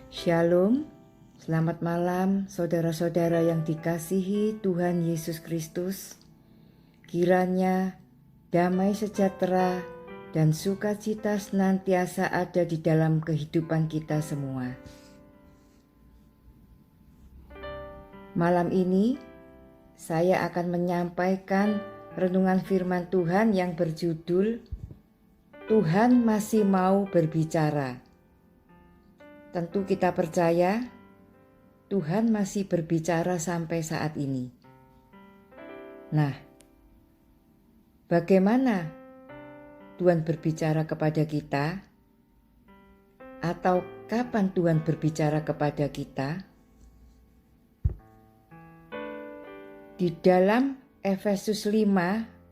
Shalom, selamat malam saudara-saudara yang dikasihi Tuhan Yesus Kristus. Kiranya damai sejahtera dan sukacita senantiasa ada di dalam kehidupan kita semua. Malam ini saya akan menyampaikan renungan firman Tuhan yang berjudul Tuhan masih mau berbicara. Tentu kita percaya Tuhan masih berbicara sampai saat ini. Nah, bagaimana Tuhan berbicara kepada kita? Atau kapan Tuhan berbicara kepada kita? Di dalam Efesus 5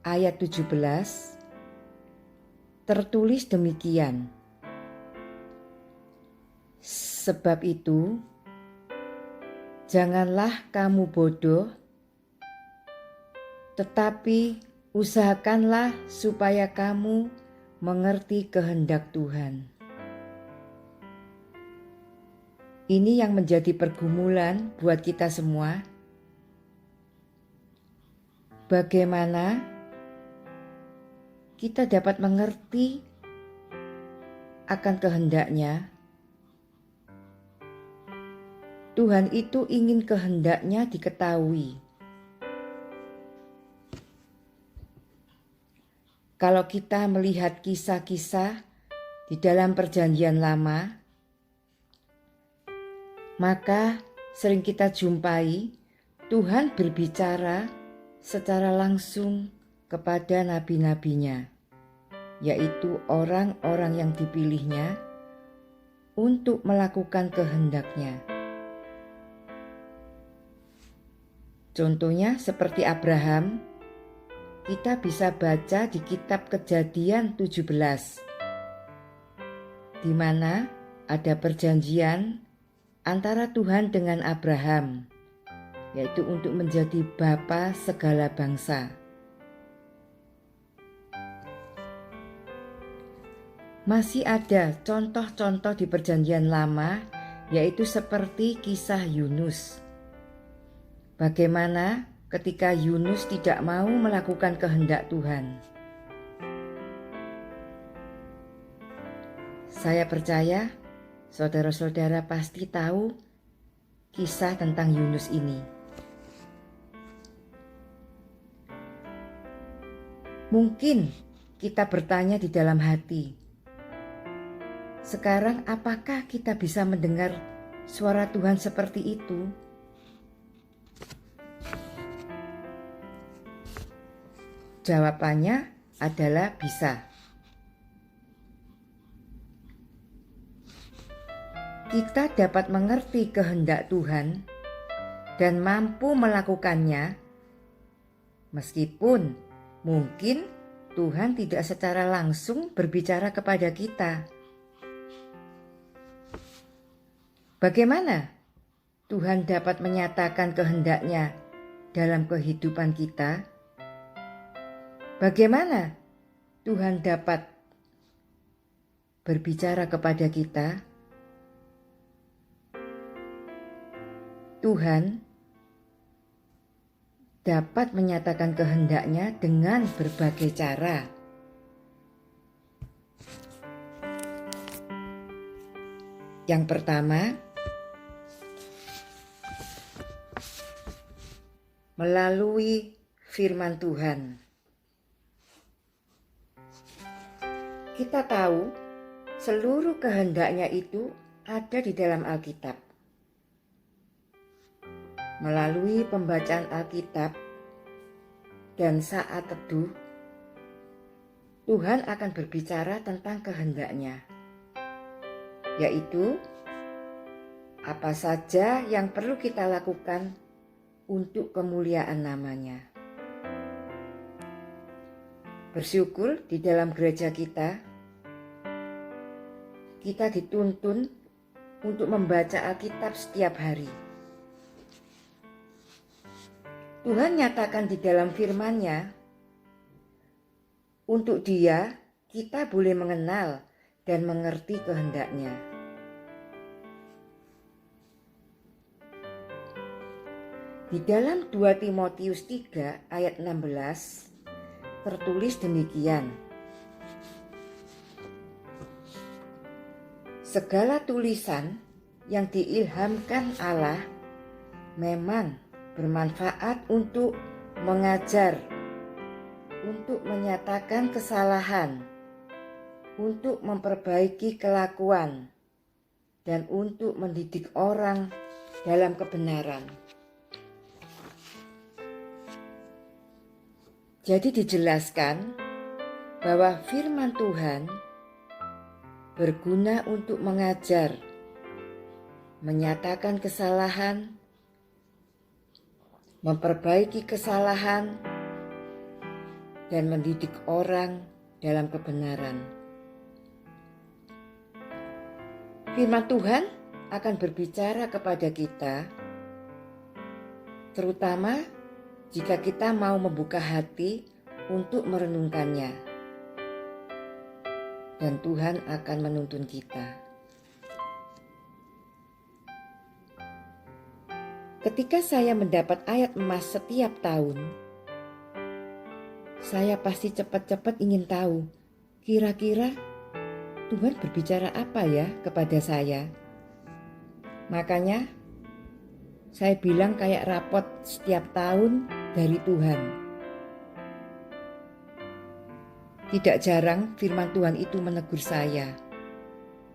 ayat 17 tertulis demikian. Sebab itu, janganlah kamu bodoh, tetapi usahakanlah supaya kamu mengerti kehendak Tuhan. Ini yang menjadi pergumulan buat kita semua. Bagaimana kita dapat mengerti akan kehendaknya? Tuhan itu ingin kehendaknya diketahui. Kalau kita melihat kisah-kisah di dalam Perjanjian Lama, maka sering kita jumpai Tuhan berbicara secara langsung kepada nabi-nabinya, yaitu orang-orang yang dipilihnya untuk melakukan kehendaknya. Contohnya seperti Abraham, kita bisa baca di kitab Kejadian 17, di mana ada perjanjian antara Tuhan dengan Abraham, yaitu untuk menjadi bapa segala bangsa. Masih ada contoh-contoh di Perjanjian Lama, yaitu seperti kisah Yunus. Bagaimana ketika Yunus tidak mau melakukan kehendak Tuhan. Saya percaya saudara-saudara pasti tahu kisah tentang Yunus ini. Mungkin kita bertanya di dalam hati, sekarang apakah kita bisa mendengar suara Tuhan seperti itu? Jawabannya adalah bisa. Kita dapat mengerti kehendak Tuhan dan mampu melakukannya, meskipun mungkin Tuhan tidak secara langsung berbicara kepada kita. Bagaimana Tuhan dapat menyatakan kehendaknya dalam kehidupan kita? Bagaimana Tuhan dapat berbicara kepada kita? Tuhan dapat menyatakan kehendaknya dengan berbagai cara. Yang pertama, melalui firman Tuhan. Kita tahu seluruh kehendaknya itu ada di dalam Alkitab. Melalui pembacaan Alkitab dan saat teduh, Tuhan akan berbicara tentang kehendaknya, yaitu apa saja yang perlu kita lakukan untuk kemuliaan namanya. Bersyukur di dalam gereja kita dituntun untuk membaca Alkitab setiap hari. Tuhan nyatakan di dalam firman-Nya, untuk Dia kita boleh mengenal dan mengerti kehendak-Nya. Di dalam 2 Timotius 3 ayat 16 tertulis demikian. Segala tulisan yang diilhamkan Allah memang bermanfaat untuk mengajar, untuk menyatakan kesalahan, untuk memperbaiki kelakuan, dan untuk mendidik orang dalam kebenaran. Jadi dijelaskan bahwa firman Tuhan berguna untuk mengajar, menyatakan kesalahan, memperbaiki kesalahan, dan mendidik orang dalam kebenaran. Firman Tuhan akan berbicara kepada kita, terutama jika kita mau membuka hati untuk merenungkannya. Dan Tuhan akan menuntun kita. Ketika saya mendapat ayat emas setiap tahun, saya pasti cepat-cepat ingin tahu, kira-kira Tuhan berbicara apa ya kepada saya. Makanya saya bilang kayak rapot setiap tahun dari Tuhan. Tidak jarang firman Tuhan itu menegur saya.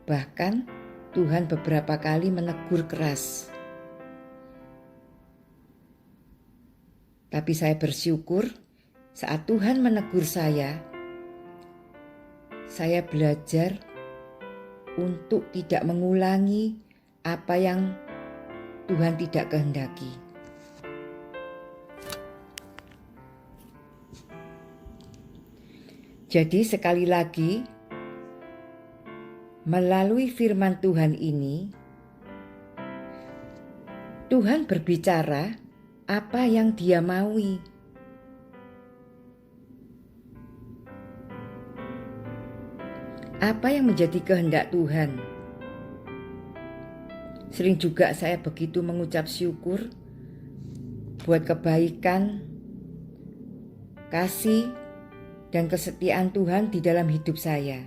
Bahkan Tuhan beberapa kali menegur keras. Tapi saya bersyukur saat Tuhan menegur saya belajar untuk tidak mengulangi apa yang Tuhan tidak kehendaki. Jadi sekali lagi, melalui firman Tuhan ini, Tuhan berbicara apa yang Dia maui. Apa yang menjadi kehendak Tuhan. Sering juga saya begitu mengucap syukur buat kebaikan, kasih, dan kesetiaan Tuhan di dalam hidup saya.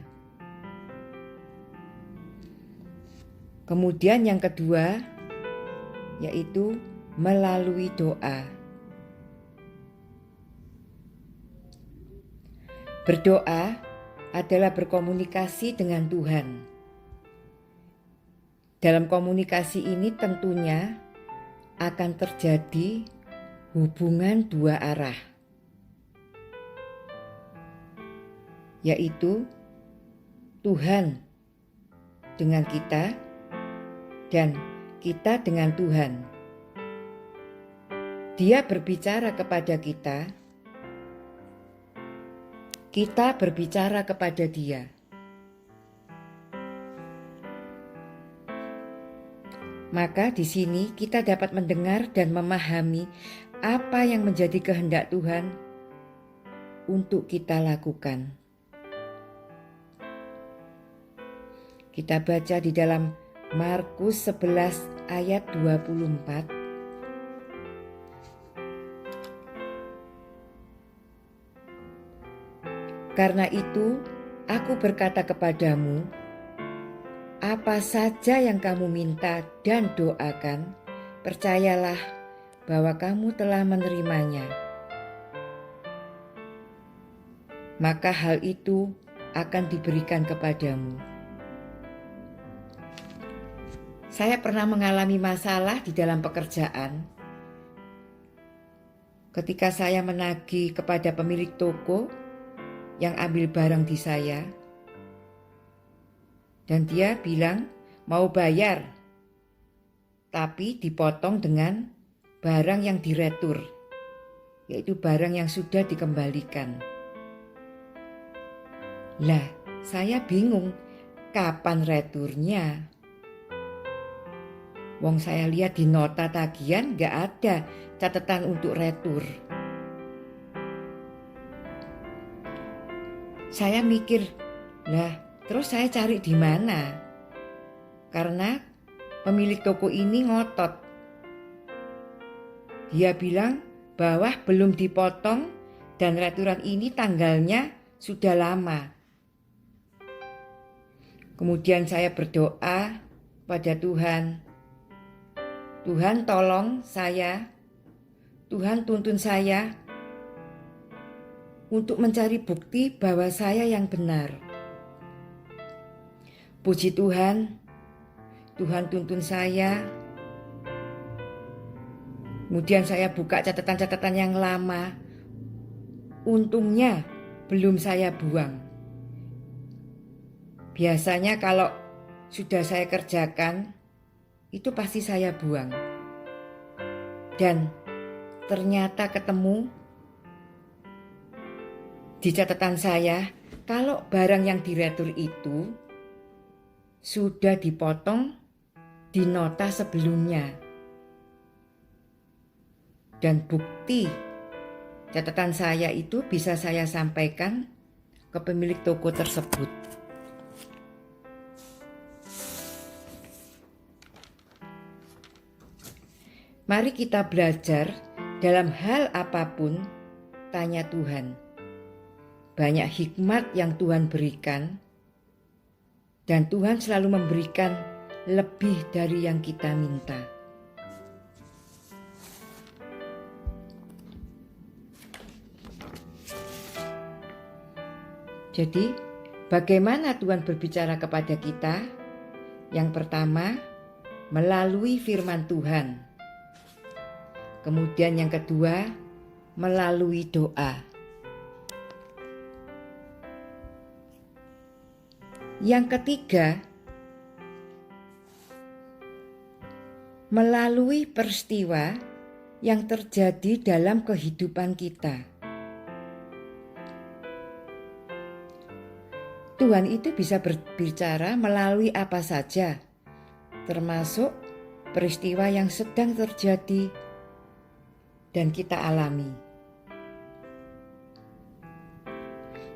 Kemudian yang kedua, yaitu melalui doa. Berdoa adalah berkomunikasi dengan Tuhan. Dalam komunikasi ini tentunya akan terjadi hubungan dua arah, yaitu Tuhan dengan kita dan kita dengan Tuhan. Dia berbicara kepada kita berbicara kepada Dia. Maka di sini kita dapat mendengar dan memahami apa yang menjadi kehendak Tuhan untuk kita lakukan. Kita baca di dalam Markus 11 ayat 24. Karena itu, aku berkata kepadamu, apa saja yang kamu minta dan doakan, percayalah bahwa kamu telah menerimanya. Maka hal itu akan diberikan kepadamu. Saya pernah mengalami masalah di dalam pekerjaan. Ketika saya menagih kepada pemilik toko yang ambil barang di saya, dan dia bilang mau bayar, tapi dipotong dengan barang yang diretur, yaitu barang yang sudah dikembalikan. Lah, saya bingung kapan returnya. Wong saya lihat di nota tagihan gak ada catatan untuk retur. Saya mikir, lah terus saya cari di mana? Karena pemilik toko ini ngotot. Dia bilang bahwa belum dipotong dan aturan ini tanggalnya sudah lama. Kemudian saya berdoa pada Tuhan. Tuhan tolong saya, Tuhan tuntun saya untuk mencari bukti bahwa saya yang benar. Puji Tuhan, Tuhan tuntun saya. Kemudian saya buka catatan-catatan yang lama. Untungnya belum saya buang. Biasanya kalau sudah saya kerjakan, itu pasti saya buang. Dan ternyata ketemu di catatan saya, kalau barang yang diretur itu sudah dipotong di nota sebelumnya. Dan bukti catatan saya itu bisa saya sampaikan ke pemilik toko tersebut. Mari kita belajar dalam hal apapun, tanya Tuhan. Banyak hikmat yang Tuhan berikan, dan Tuhan selalu memberikan lebih dari yang kita minta. Jadi, bagaimana Tuhan berbicara kepada kita? Yang pertama, melalui firman Tuhan. Kemudian yang kedua, melalui doa. Yang ketiga, melalui peristiwa yang terjadi dalam kehidupan kita. Tuhan itu bisa berbicara melalui apa saja, termasuk peristiwa yang sedang terjadi dan kita alami.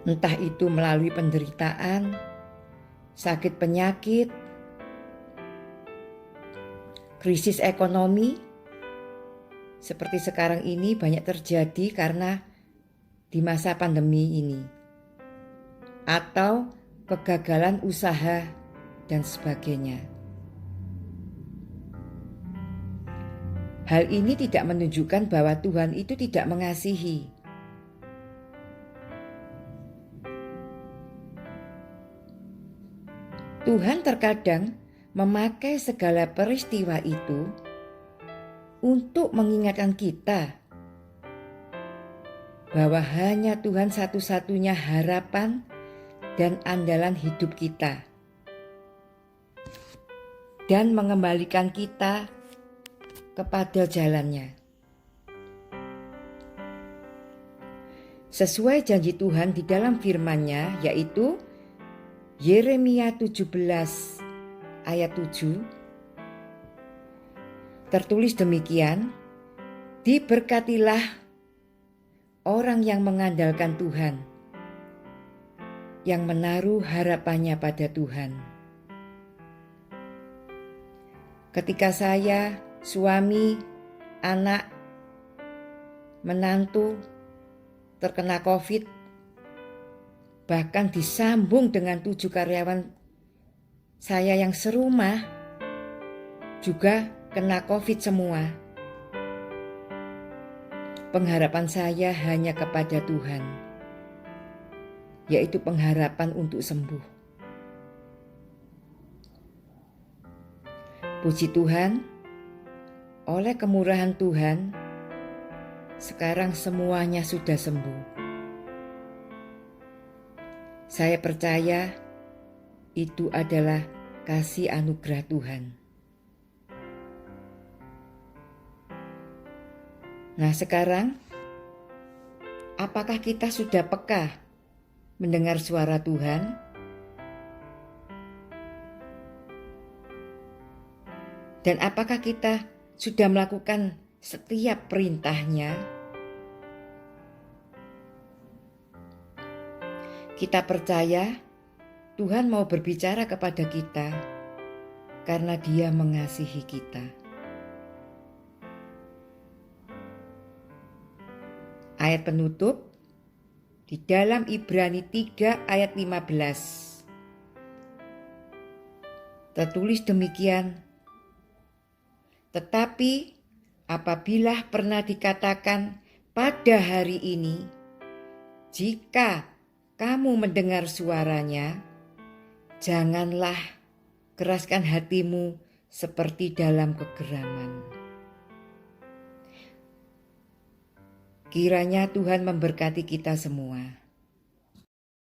Entah itu melalui penderitaan, sakit penyakit, krisis ekonomi, seperti sekarang ini banyak terjadi karena di masa pandemi ini, atau kegagalan usaha dan sebagainya. Hal ini tidak menunjukkan bahwa Tuhan itu tidak mengasihi. Tuhan terkadang memakai segala peristiwa itu untuk mengingatkan kita bahwa hanya Tuhan satu-satunya harapan dan andalan hidup kita, dan mengembalikan kita kepada jalannya. Sesuai janji Tuhan di dalam firman-Nya, yaitu Yeremia 17 ayat 7, tertulis demikian, diberkatilah orang yang mengandalkan Tuhan, yang menaruh harapannya pada Tuhan. Ketika saya, suami, anak, menantu terkena COVID, bahkan disambung dengan 7 karyawan saya yang serumah juga kena COVID semua. Pengharapan saya hanya kepada Tuhan, yaitu pengharapan untuk sembuh. Puji Tuhan, oleh kemurahan Tuhan, sekarang semuanya sudah sembuh. Saya percaya itu adalah kasih anugerah Tuhan. Nah, sekarang apakah kita sudah peka mendengar suara Tuhan? Dan apakah kita sudah melakukan setiap perintah-Nya? Kita percaya Tuhan mau berbicara kepada kita karena Dia mengasihi kita. ayat penutup di dalam Ibrani 3 ayat 15. Tertulis demikian, tetapi apabila pernah dikatakan pada hari ini, jika kamu mendengar suaranya, janganlah keraskan hatimu seperti dalam kegeraman. Kiranya Tuhan memberkati kita semua.